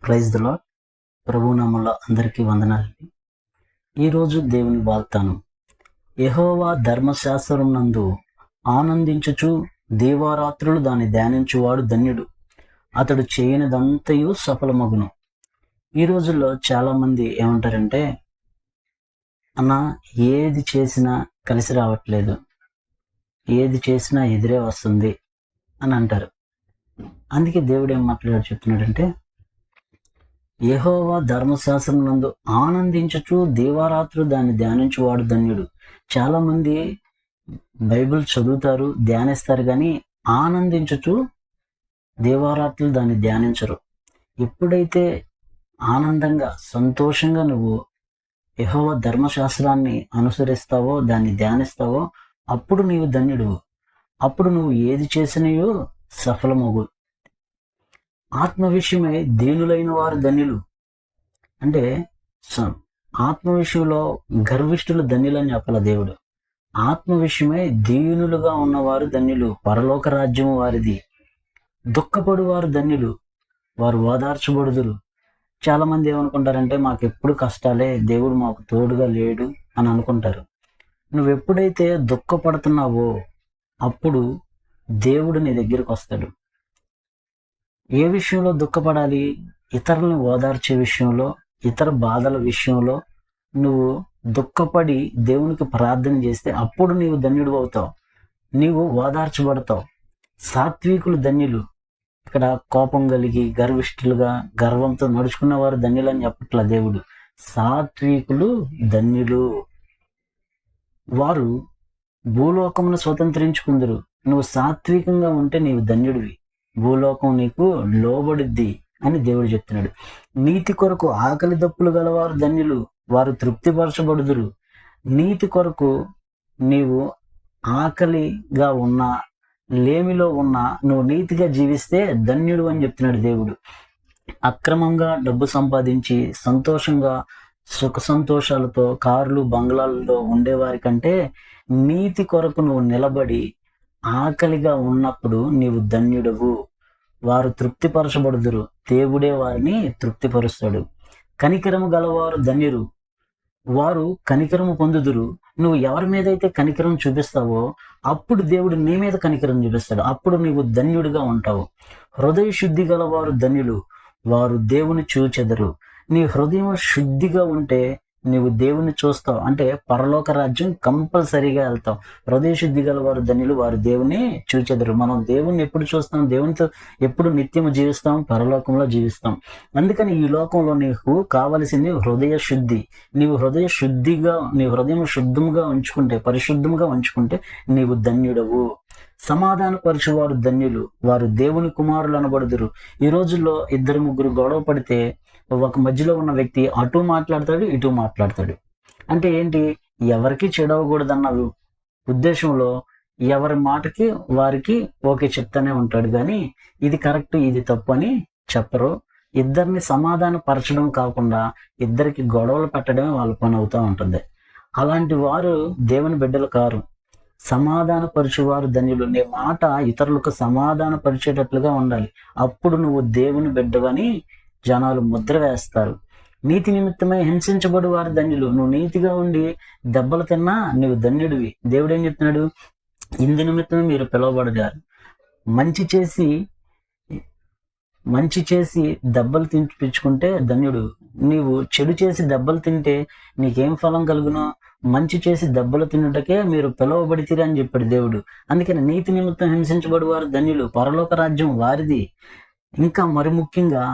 Praise the lord. ప్రభునామంలో అందరికీ వందనాలండి. ఈరోజు దేవుని వాగ్దానం, యెహోవా ధర్మశాస్త్రం నందు ఆనందించుచు దీవారాత్రులు దాన్ని ధ్యానించువాడు ధన్యుడు, అతడు చేయనిదంతయు సఫలమగును. ఈ రోజుల్లో చాలా మంది ఏమంటారంటే, అన్నా ఏది చేసినా కలిసి రావట్లేదు, ఏది చేసినా ఎదురే వస్తుంది అని అంటారు. అందుకే దేవుడు ఏం చెప్తున్నాడంటే, యెహోవా ధర్మశాస్త్రం నందు ఆనందించుచు దీవారాత్రులు దాన్ని ధ్యానించువాడు ధన్యుడు. చాలా మంది బైబిల్ చదువుతారు, ధ్యానిస్తారు, కానీ ఆనందించుచు దీవారాత్రులు దాన్ని ధ్యానించరు. ఎప్పుడైతే ఆనందంగా సంతోషంగా నువ్వు యెహోవా ధర్మశాస్త్రాన్ని అనుసరిస్తావో, దాన్ని ధ్యానిస్తావో, అప్పుడు నీవు ధన్యుడు. అప్పుడు నువ్వు ఏది చేసినయో సఫలమగు. ఆత్మ విషయమై దీనులైన వారు ధన్యులు. అంటే ఆత్మ విషయంలో గర్విష్ఠులు ధన్యులని చెప్పాల దేవుడు. ఆత్మ విషయమై దీనులుగా ఉన్నవారు ధన్యులు, పరలోక రాజ్యం వారిది. దుఃఖపడు వారు ధన్యులు, వారు ఓదార్చబడుదురు. చాలా మంది ఏమనుకుంటారంటే, మాకెప్పుడు కష్టాలే, దేవుడు మాకు తోడుగా లేడు అని అనుకుంటారు. నువ్వెప్పుడైతే దుఃఖపడుతున్నావో అప్పుడు దేవుడు నీ దగ్గరికి వస్తాడు. ఏ విషయంలో దుఃఖపడాలి? ఇతరులను ఓదార్చే విషయంలో, ఇతర బాధల విషయంలో నువ్వు దుఃఖపడి దేవునికి ప్రార్థన చేస్తే అప్పుడు నీవు ధన్యుడు అవుతావు, నీవు ఓదార్చబడతావు. సాత్వికులు ధన్యులు. ఇక్కడ కోపం కలిగి గర్విష్ఠులుగా గర్వంతో నడుచుకున్న వారు ధన్యులని చెప్పట్ల దేవుడు. సాత్వికులు ధన్యులు, వారు భూలోకమును స్వతంత్రించుకుందరు. నువ్వు సాత్వికంగా ఉంటే నీవు ధన్యుడివి, భూలోకం నీకు లోబడిద్ది అని దేవుడు చెప్తున్నాడు. నీతి కొరకు ఆకలి దప్పులు గలవారు ధన్యులు, వారు తృప్తిపరచబడుదురు. నీతి కొరకు నీవు ఆకలిగా ఉన్నా, లేమిలో ఉన్నా, నువ్వు నీతిగా జీవిస్తే ధన్యుడు అని చెప్తున్నాడు దేవుడు. అక్రమంగా డబ్బు సంపాదించి సంతోషంగా సుఖ సంతోషాలతో కార్లు బంగ్లాలతో ఉండేవారి కంటే నీతి కొరకు నువ్వు నిలబడి ఆకలిగా ఉన్నప్పుడు నీవు ధన్యుడవు. వారు తృప్తిపరచబడుదురు, దేవుడే వారిని తృప్తిపరుస్తాడు. కనికరము గలవారు ధన్యులు, వారు కనికరము పొందుదురు. నువ్వు ఎవరి మీద అయితే కనికరం చూపిస్తావో అప్పుడు దేవుడు నీ మీద కనికరం చూపిస్తాడు, అప్పుడు నీవు ధన్యుడిగా ఉంటావు. హృదయ శుద్ధి గలవారు ధన్యులు, వారు దేవుని చూచెదరు. నీ హృదయం శుద్ధిగా ఉంటే నీవు దేవుని చూస్తావు, అంటే పరలోక రాజ్యం కంపల్సరీగా వెళ్తావు. హృదయ శుద్ధి గల వారు ధన్యులు, వారు దేవుని చూచెదరు. మనం దేవుణ్ణి ఎప్పుడు చూస్తాం? దేవునితో ఎప్పుడు నిత్యము జీవిస్తాం, పరలోకంలో జీవిస్తాం. అందుకని ఈ లోకంలో నీకు కావలసింది హృదయ శుద్ధి. నీవు హృదయ శుద్ధిగా, నీ హృదయం శుద్ధంగా ఉంచుకుంటే, పరిశుద్ధంగా ఉంచుకుంటే నీవు ధన్యుడవు. సమాధాన పరచువారు ధన్యులు, వారు దేవుని కుమారులు అనబడుదురు. ఈ రోజుల్లో ఇద్దరు ముగ్గురు గొడవ పడితే ఒక మధ్యలో ఉన్న వ్యక్తి అటు మాట్లాడతాడు, ఇటు మాట్లాడతాడు. అంటే ఏంటి? ఎవరికి చెడవకూడదన్న ఉద్దేశంలో ఎవరి మాటకి వారికి ఓకే చెప్తానే ఉంటాడు, కానీ ఇది కరెక్ట్, ఇది తప్పు అని చెప్పరు. ఇద్దరిని సమాధాన పరచడం కాకుండా ఇద్దరికి గొడవలు పెట్టడమే వాళ్ళ పని అవుతూ ఉంటుంది. అలాంటి వారు దేవుని బిడ్డలు కారు. సమాధాన పరచువారు ధన్యులు. నీ మాట ఇతరులకు సమాధాన పరిచేటట్లుగా ఉండాలి, అప్పుడు నువ్వు దేవుని బిడ్డవని జనాలు ముద్ర వేస్తారు. నీతి నిమిత్తమై హింసించబడు వారు ధన్యులు. నువ్వు నీతిగా ఉండి దెబ్బలు తిన్నా నువ్వు ధన్యుడివి. దేవుడు ఏం చెప్తున్నాడు? ఇందు నిమిత్తమే మీరు పిలువబడతారు. మంచి చేసి దెబ్బలు తినిపించుకుంటే ధన్యుడు. నీవు చెడు చేసి దెబ్బలు తింటే నీకేం ఫలం కలుగునో? మంచి చేసి దెబ్బలు తినుటకే మీరు పిలువబడితిరి అని చెప్పాడు దేవుడు. అందుకని నీతి నిమిత్తం హింసించబడు వారు ధన్యులు, పరలోక రాజ్యం వారిది. ఇంకా మరి ముఖ్యంగా,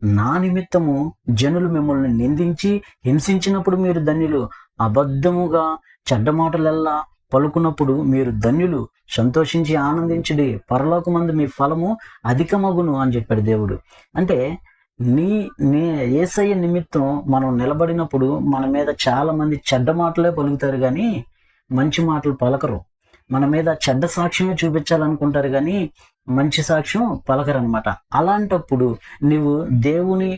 నా నిమిత్తము జనులు మిమ్మల్ని నిందించి హింసించినప్పుడు మీరు ధన్యులు. అబద్ధముగా చెడ్డ మాటలెల్లా పలుకున్నప్పుడు మీరు ధన్యులు. సంతోషించి ఆనందించుడి, పరలోకమందు మీ ఫలము అధికమగును అని చెప్పాడు దేవుడు. అంటే నీ యేసయ్య నిమిత్తం మనం నిలబడినప్పుడు మన మీద చాలా మంది చెడ్డ మాటలే పలుకుతారు, కానీ మంచి మాటలు పలకరు. మన మీద చెడ్డ సాక్ష్యమే చూపించాలనుకుంటారు, కానీ మంచి సాక్ష్యం పలకరనమాట. అలాంటప్పుడు నువ్వు దేవుని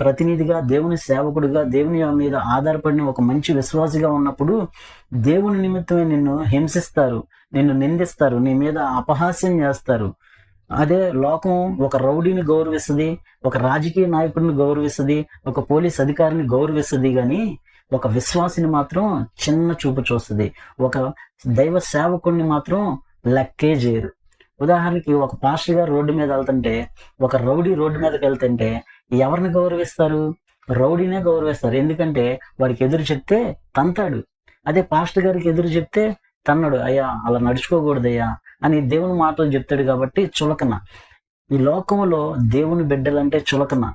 ప్రతినిధిగా, దేవుని సేవకుడిగా, దేవుని మీద ఆధారపడిన ఒక మంచి విశ్వాసిగా ఉన్నప్పుడు దేవుని నిమిత్తమే నిన్ను హింసిస్తారు, నిన్ను నిందిస్తారు, నీ మీద అపహాస్యం చేస్తారు. అదే లోకం ఒక రౌడీని గౌరవిస్తుంది, ఒక రాజకీయ నాయకుడిని గౌరవిస్తుంది, ఒక పోలీస్ అధికారిని గౌరవిస్తుంది, కానీ ఒక విశ్వాసిని మాత్రం చిన్న చూపు చూస్తుంది. ఒక దైవ సేవకుడిని మాత్రం లెక్కే చేయరు. ఉదాహరణకి ఒక పాస్టర్ గారు రోడ్డు మీద వెళ్తుంటే, ఒక రౌడీ రోడ్డు మీదకి వెళ్తుంటే ఎవరిని గౌరవిస్తారు? రౌడీనే గౌరవిస్తారు. ఎందుకంటే వాడికి ఎదురు చెప్తే తంతాడు. అదే పాస్టర్ గారికి ఎదురు చెప్తే తన్నడు. అయ్యా అలా నడుచుకోకూడదయ్యా అని దేవుని మాటలు చెప్తాడు కాబట్టి చులకన. ఈ లోకంలో దేవుని బిడ్డలంటే చులకన.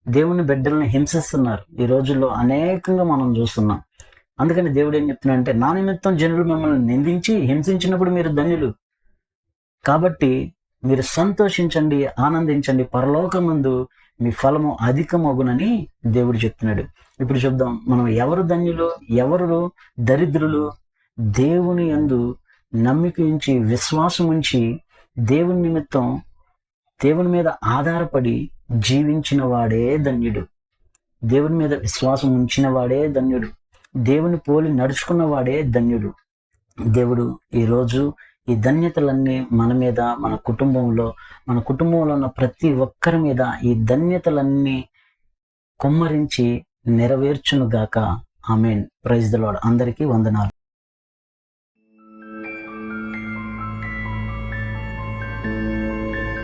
దేవుని బిడ్డల్ని హింసిస్తున్నారు ఈ రోజుల్లో, అనేకంగా మనం చూస్తున్నాం. అందుకని దేవుడు ఏం చెప్తున్నాడంటే, నా నిమిత్తం జనులు మిమ్మల్ని నిందించి హింసించినప్పుడు మీరు ధన్యులు. కాబట్టి మీరు సంతోషించండి, ఆనందించండి, పరలోకమందు మీ ఫలము అధికమగునని దేవుడు చెప్తున్నాడు. ఇప్పుడు చెప్దాం, మనం ఎవరు ధన్యులు, ఎవరు దరిద్రులు? దేవుని యందు నమ్మిక ఉంచి, విశ్వాసం ఉంచి, దేవుని నిమిత్తం దేవుని మీద ఆధారపడి జీవించిన వాడే ధన్యుడు. దేవుని మీద విశ్వాసం ఉంచిన వాడే ధన్యుడు. దేవుని పోలి నడుచుకున్న వాడే ధన్యుడు. దేవుడు ఈరోజు ఈ ధన్యతలన్నీ మన మీద, మన కుటుంబంలో ఉన్న ప్రతి ఒక్కరి మీద ఈ ధన్యతలన్నీ కుమ్మరించి నెరవేర్చునుగాక. ఆమేన్. Praise the lord. అందరికీ వందనాలు.